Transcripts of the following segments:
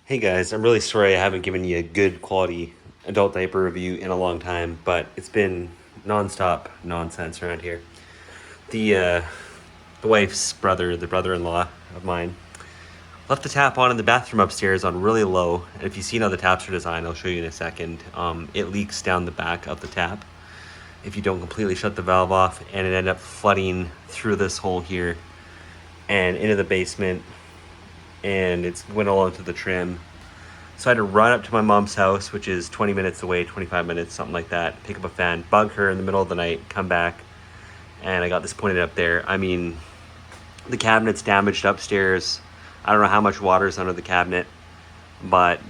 Hey guys, I'm really sorry I haven't given you a good quality adult diaper review in a long time, but it's been nonstop nonsense around here. The wife's brother, the brother-in-law of mine, left the tap on in the bathroom upstairs on really low. And if you've seen how the taps are designed, I'll show you in a second. It leaks down the back of the tap if you don't completely shut the valve off, and it ended up flooding through this hole here and into the basement, and it's went all into the trim. So I had to run up to my mom's house, which is 20 minutes away, 25 minutes, something like that, pick up a fan, bug her in the middle of the night, come back, and I got this pointed up there. I mean, the cabinet's damaged upstairs. I don't know how much water is under the cabinet, but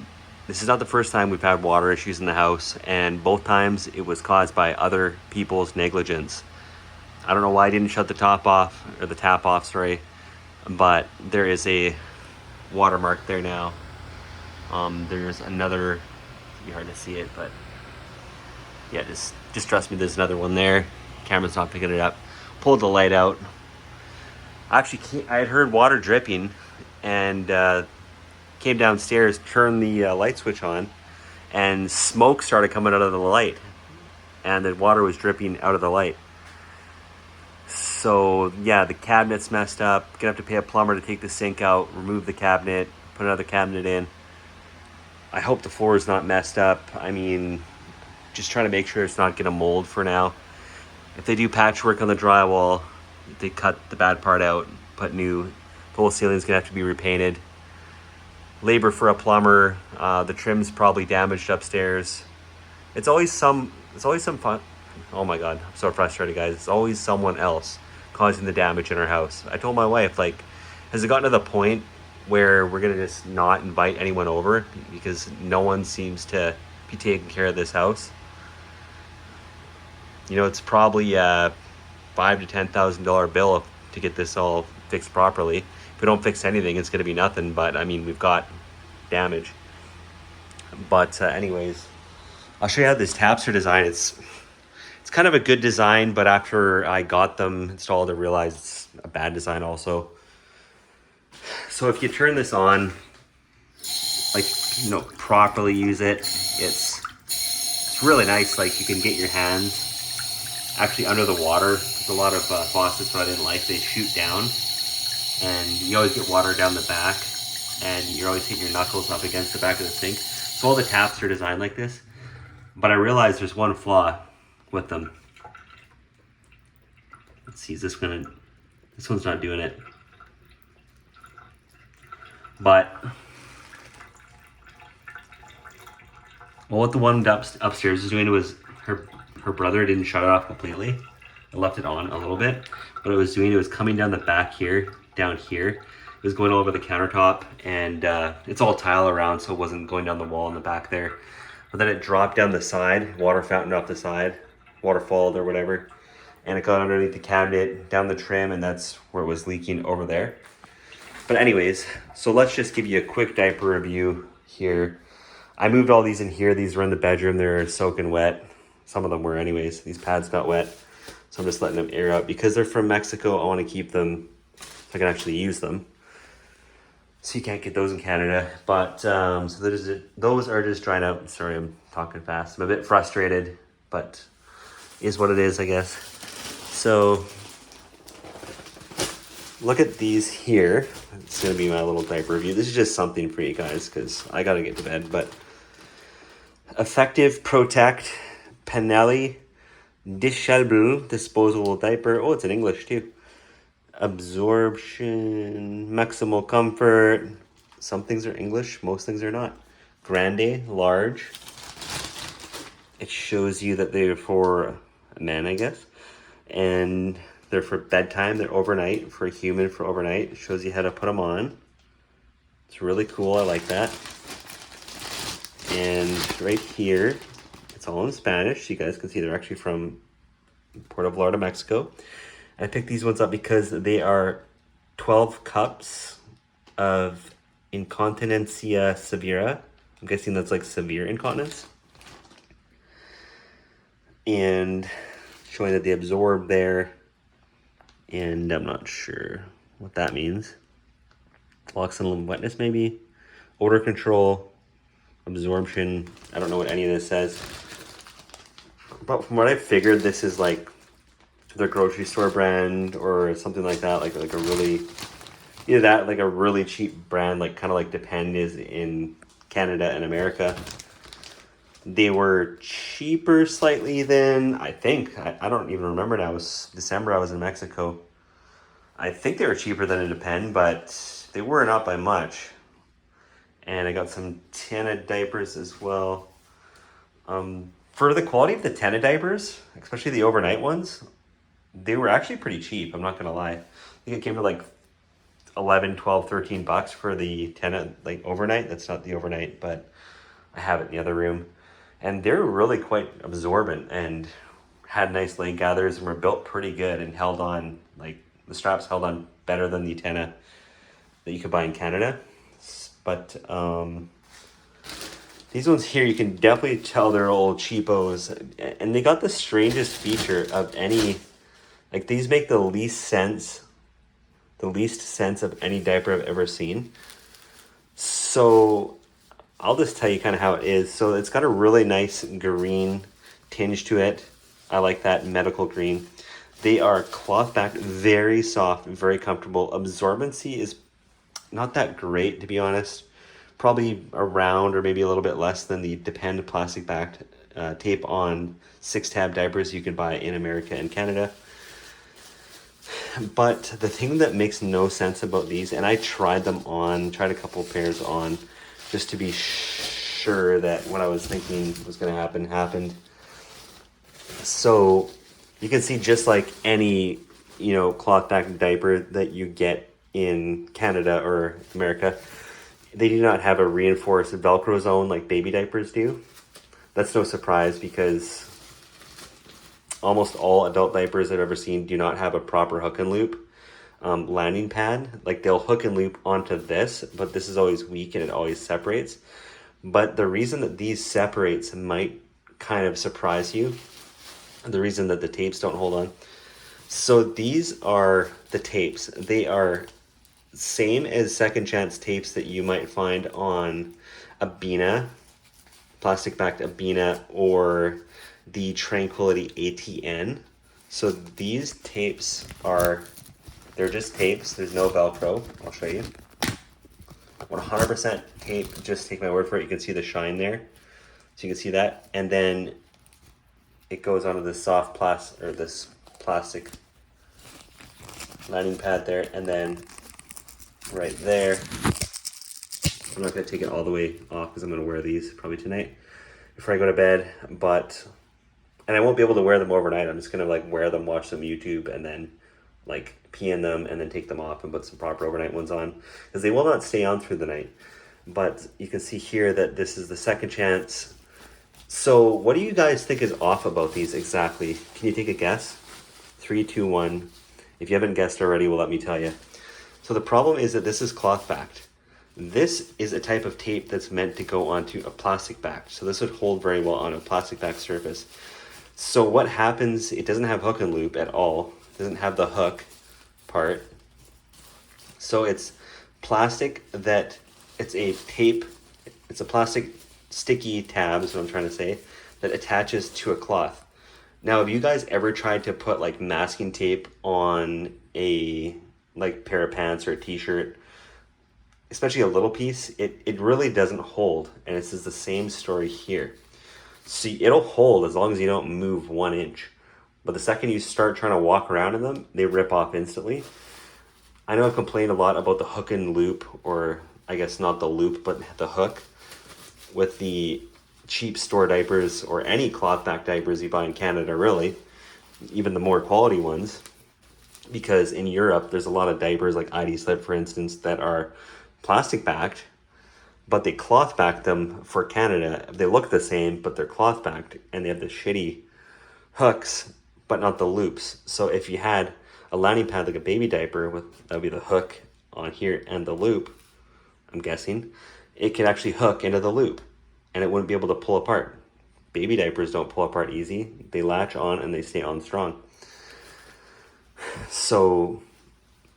this is not the first time we've had water issues in the house, and both times it was caused by other people's negligence. I don't know why I didn't shut the top off, or the tap off, sorry, but there is a watermark there now. There's another, it'd be hard to see it, but yeah, just trust me, there's another one there. Camera's not picking it up. Pulled the light out. Actually, I had heard water dripping and came downstairs, turned the light switch on, and smoke started coming out of the light, and the water was dripping out of the light. So yeah, the cabinet's messed up. Gonna have to pay a plumber to take the sink out, remove the cabinet, put another cabinet in. I hope the floor is not messed up. I mean, just trying to make sure it's not gonna mold for now. If they do patchwork on the drywall, they cut the bad part out, put new. The whole ceiling's gonna have to be repainted. Labor for a plumber. The trim's probably damaged upstairs. It's always some fun. Oh my god, I'm so frustrated, guys. It's always someone else causing the damage in our house. I told my wife, like, has it gotten to the point where we're gonna just not invite anyone over because no one seems to be taking care of this house? You know, it's probably a $5,000 to $10,000 bill to get this all fixed properly. If we don't fix anything, it's gonna be nothing. But I mean, we've got damage. But anyways, I'll show you how this taps are designed. It's kind of a good design, but after I got them installed, I realized it's a bad design also. So if you turn this on, like, you know, properly use it, it's really nice. Like, you can get your hands actually under the water. There's a lot of faucets that I didn't like. They shoot down, and you always get water down the back, and you're always hitting your knuckles up against the back of the sink. So all the taps are designed like this, but I realized there's one flaw with them. Let's see, this one's not doing it. But what the one upstairs was doing was her brother didn't shut it off completely. I left it on a little bit. What it was doing, it was coming down the back here, down here. It was going all over the countertop, and it's all tile around, so it wasn't going down the wall in the back there. But then it dropped down the side, water fountain off the side, waterfalled or whatever, and it got underneath the cabinet, down the trim, and that's where it was leaking over there. But anyways, so let's just give you a quick diaper review here. I moved all these in here. These were in the bedroom. They're soaking wet. Some of them were anyways. These pads got wet. So I'm just letting them air out. Because they're from Mexico, I want to keep them so I can actually use them. So you can't get those in Canada. But so those are just drying out. Sorry, I'm talking fast. I'm a bit frustrated, but is what it is, I guess. So look at these here. It's going to be my little diaper review. This is just something for you guys because I got to get to bed. But Affective Protect Pennelly Dishevelable Disposable Diaper. Oh, it's in English too. Absorption, maximal comfort. Some things are English, most things are not. Grande, large. It shows you that they're for a man, I guess. And they're for bedtime. They're overnight, for a human, for overnight. It shows you how to put them on. It's really cool. I like that. And right here, it's all in Spanish. So you guys can see they're actually from Puerto Vallarta, Mexico. I picked these ones up because they are 12 cups of incontinencia severa. I'm guessing that's like severe incontinence. And showing that they absorb there. And I'm not sure what that means. Locks in wetness maybe. odor control, absorption. I don't know what any of this says. But from what I figured, this is like their grocery store brand or something like that. Like a really, either that, like a really cheap brand, like kind of like Depend is in Canada and America. They were cheaper slightly than, I think, I don't even remember now. It was December, I was in Mexico. I think they were cheaper than a Depend, but they were not by much. And I got some Tana diapers as well. For the quality of the Tana diapers, especially the overnight ones, they were actually pretty cheap, I'm not gonna lie. I think it came to like 11, 12, 13 bucks for the Tana like overnight. That's not the overnight, but I have it in the other room. And they're really quite absorbent and had nice leg gathers and were built pretty good and held on, like the straps held on better than the Tana that you could buy in Canada. But these ones here, you can definitely tell they're old cheapos. And they got the strangest feature of any, like these make the least sense of any diaper I've ever seen. So I'll just tell you kind of how it is. So it's got a really nice green tinge to it. I like that medical green. They are cloth backed, very soft, very comfortable. Absorbency is not that great, to be honest. Probably around or maybe a little bit less than the Depend plastic backed tape on 6-tab diapers you can buy in America and Canada. But the thing that makes no sense about these, and I tried them on, tried a couple pairs on, just to be sure that what I was thinking was going to happen happened. So you can see, just like any, cloth backed diaper that you get in Canada or America, they do not have a reinforced Velcro zone like baby diapers do. That's no surprise because almost all adult diapers I've ever seen do not have a proper hook and loop landing pad. Like they'll hook and loop onto this, but this is always weak and it always separates. But the reason that these separates might kind of surprise you. The reason that the tapes don't hold on. So these are the tapes. They are same as second chance tapes that you might find on a Bina, plastic backed Abina, or the Tranquility ATN. So these tapes they're just tapes. There's no Velcro. I'll show you. 100% tape. Just take my word for it. You can see the shine there. So you can see that. And then it goes onto this soft plastic, or this plastic lining pad there. And then right there, I'm not going to take it all the way off because I'm going to wear these probably tonight before I go to bed. And I won't be able to wear them overnight. I'm just going to like wear them, watch some YouTube, and then like pee in them and then take them off and put some proper overnight ones on, because they will not stay on through the night. But you can see here that this is the second chance. So what do you guys think is off about these exactly? Can you take a guess? 3, 2, 1. If you haven't guessed already, well, let me tell you. So the problem is that this is cloth backed. This is a type of tape that's meant to go onto a plastic backed. So this would hold very well on a plastic backed surface. So what happens, it doesn't have hook and loop at all. It doesn't have the hook part. So it's plastic it's a tape, it's a plastic sticky tab is what I'm trying to say, that attaches to a cloth. Now, have you guys ever tried to put like masking tape on a like pair of pants or a t-shirt, especially a little piece? It really doesn't hold, and this is the same story here. See, it'll hold as long as you don't move 1 inch. But the second you start trying to walk around in them, they rip off instantly. I know I've complained a lot about the hook and loop, or I guess not the loop, but the hook with the cheap store diapers or any cloth back diapers you buy in Canada, really, even the more quality ones. Because in Europe, there's a lot of diapers like ID Slip, for instance, that are plastic backed, but they cloth back them for Canada. They look the same, but they're cloth backed, and they have the shitty hooks, but not the loops. So if you had a lining pad like a baby diaper, that would be the hook on here and the loop, I'm guessing, it could actually hook into the loop and it wouldn't be able to pull apart. Baby diapers don't pull apart easy. They latch on and they stay on strong. So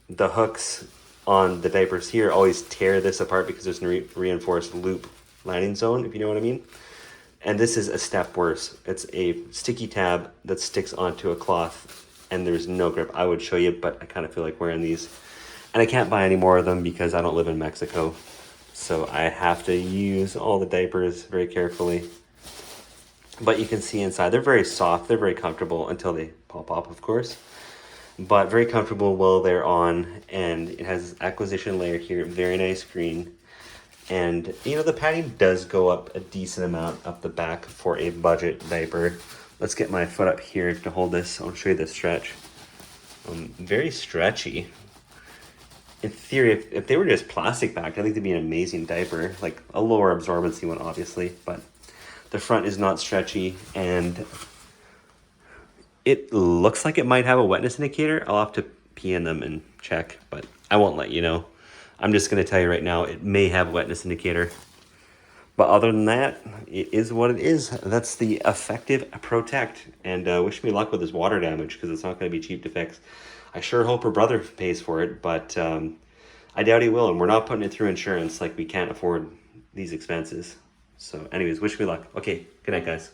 the hooks on the diapers here always tear this apart because there's a reinforced loop lining zone, if you know what I mean. And this is a step worse. It's a sticky tab that sticks onto a cloth and there's no grip. I would show you, but I kind of feel like wearing these. And I can't buy any more of them because I don't live in Mexico. So I have to use all the diapers very carefully. But you can see inside, they're very soft, they're very comfortable until they pop up, of course. But very comfortable while they're on, and it has acquisition layer here, very nice green. And you know, the padding does go up a decent amount up the back for a budget diaper. Let's get my foot up here to hold this. I'll show you the stretch. Very stretchy. In theory, if they were just plastic backed, I think they'd be an amazing diaper, like a lower absorbency one, obviously, but the front is not stretchy, and it looks like it might have a wetness indicator. I'll have to pee in them and check, but I won't let you know. I'm just going to tell you right now, it may have a wetness indicator. But other than that, it is what it is. That's the Affective Protect. And wish me luck with his water damage, because it's not going to be cheap to fix. I sure hope her brother pays for it, but I doubt he will. And we're not putting it through insurance, like we can't afford these expenses. So anyways, wish me luck. Okay, good night, guys.